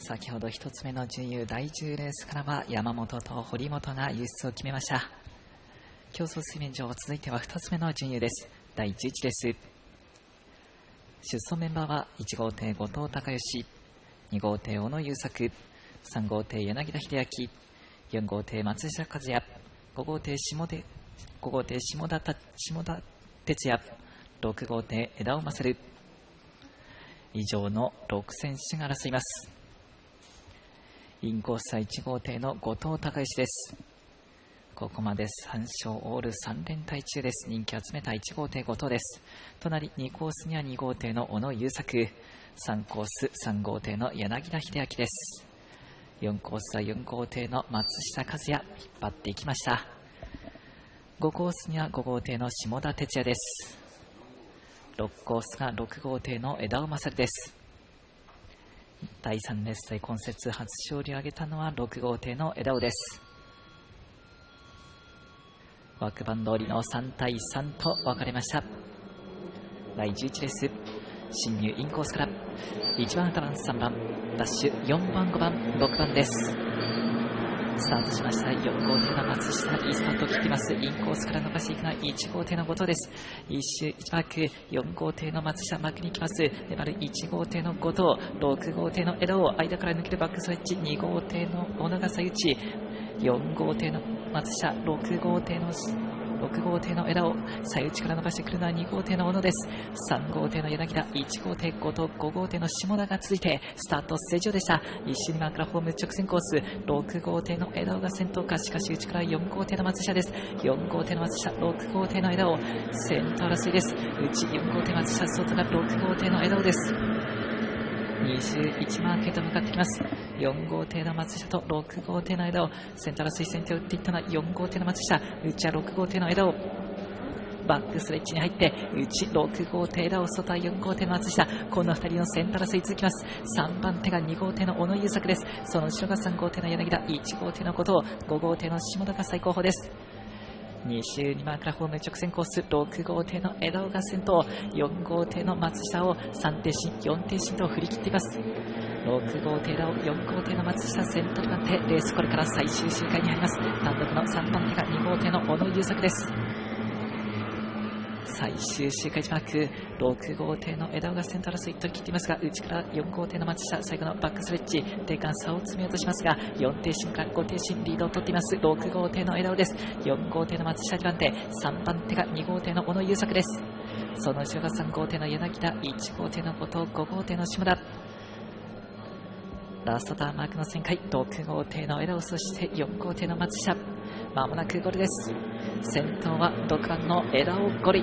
先ほど1つ目の準優第10レースからは山本と堀本が輸出を決めました。競争水面上、続いては2つ目の準優です。第11レース、出走メンバーは1号艇後藤孝義、2号艇小野優作、3号艇柳田秀明、4号艇松下和也、5号艇下田哲也、6号艇枝尾勝、以上の6選手が争います。インコースは1号艇の後藤孝義です。ここまで3勝オール3連敗中です。人気を集めた1号艇後藤です。隣2コースには2号艇の小野優作、3コース3号艇の柳田秀明です。4コースは4号艇の松下和也、引っ張っていきました。5コースには5号艇の下田哲也です。6コースが6号艇の枝尾勝です。第3レースで今節初勝利を挙げたのは6号艇の枝尾です。枠番通りの3対3と分かれました。第11レース、進入インコースから1番、2番、3番、ダッシュ4番、5番、6番です。スタートしました。4号艇の松下がいいスタートを切っています。インコースから伸ばしていくのは1号艇の後藤です。1周1マーク、4号艇の松下、マークに行きます。粘る1号艇の後藤、6号艇の枝尾、間から抜けるバックストレッチ、2号艇の小野が左打ち、4号艇の松下、6号艇の枝を左打ちから伸ばしてくるのは2号艇の小野です。3号艇の柳田、1号艇後藤、5号艇の下田が続いてスタート正常でした。1周2番からホーム直線コース、6号艇の枝尾が先頭か、しかし内から4号艇の松下です。4号艇の松下、6号艇の枝尾、先頭争いです。内4号艇松下、外が6号艇の枝尾です。21マークへと向かってきます。4号艇の松下と6号艇の枝をセンター争い、先手を打っていったのは4号艇の松下、内は6号艇の枝をバックストレッチに入って内6号艇枝を、外は4号艇の松下、この2人のセンター争い続きます。3番手が2号艇の小野優作です。その後ろが3号艇の柳田、1号艇の後藤、5号艇の下田が最後方です。2周2番からホーム直線コース、6号艇の枝尾が先頭、4号艇の松下を3停進4停進と振り切っています。6号艇枝尾、4号艇の松下、先頭となってレースこれから最終周回に入ります。単独の3番手が2号艇の小野優作です。最終周回マーク、6号艇の枝尾が先頭争いと切っていますが、内から4号艇の松下、最後のバックストレッチ、定間差を詰めようとしますが、4停進から5停進リードを取っています。6号艇の枝尾です。4号艇の松下2番手、3番手が2号艇の小野優作です。その後ろが3号艇の柳田、1号艇の後藤、5号艇の下田。ラストターンマークの旋回、6号艇の枝尾、そして4号艇の松下、まもなくゴリです。先頭は6番の枝尾ゴリ、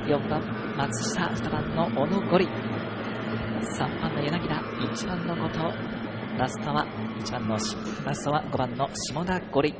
4番松下、2番の小野ゴリ、3番の柳田、1番の後藤、ラストは5番の下田ゴリ。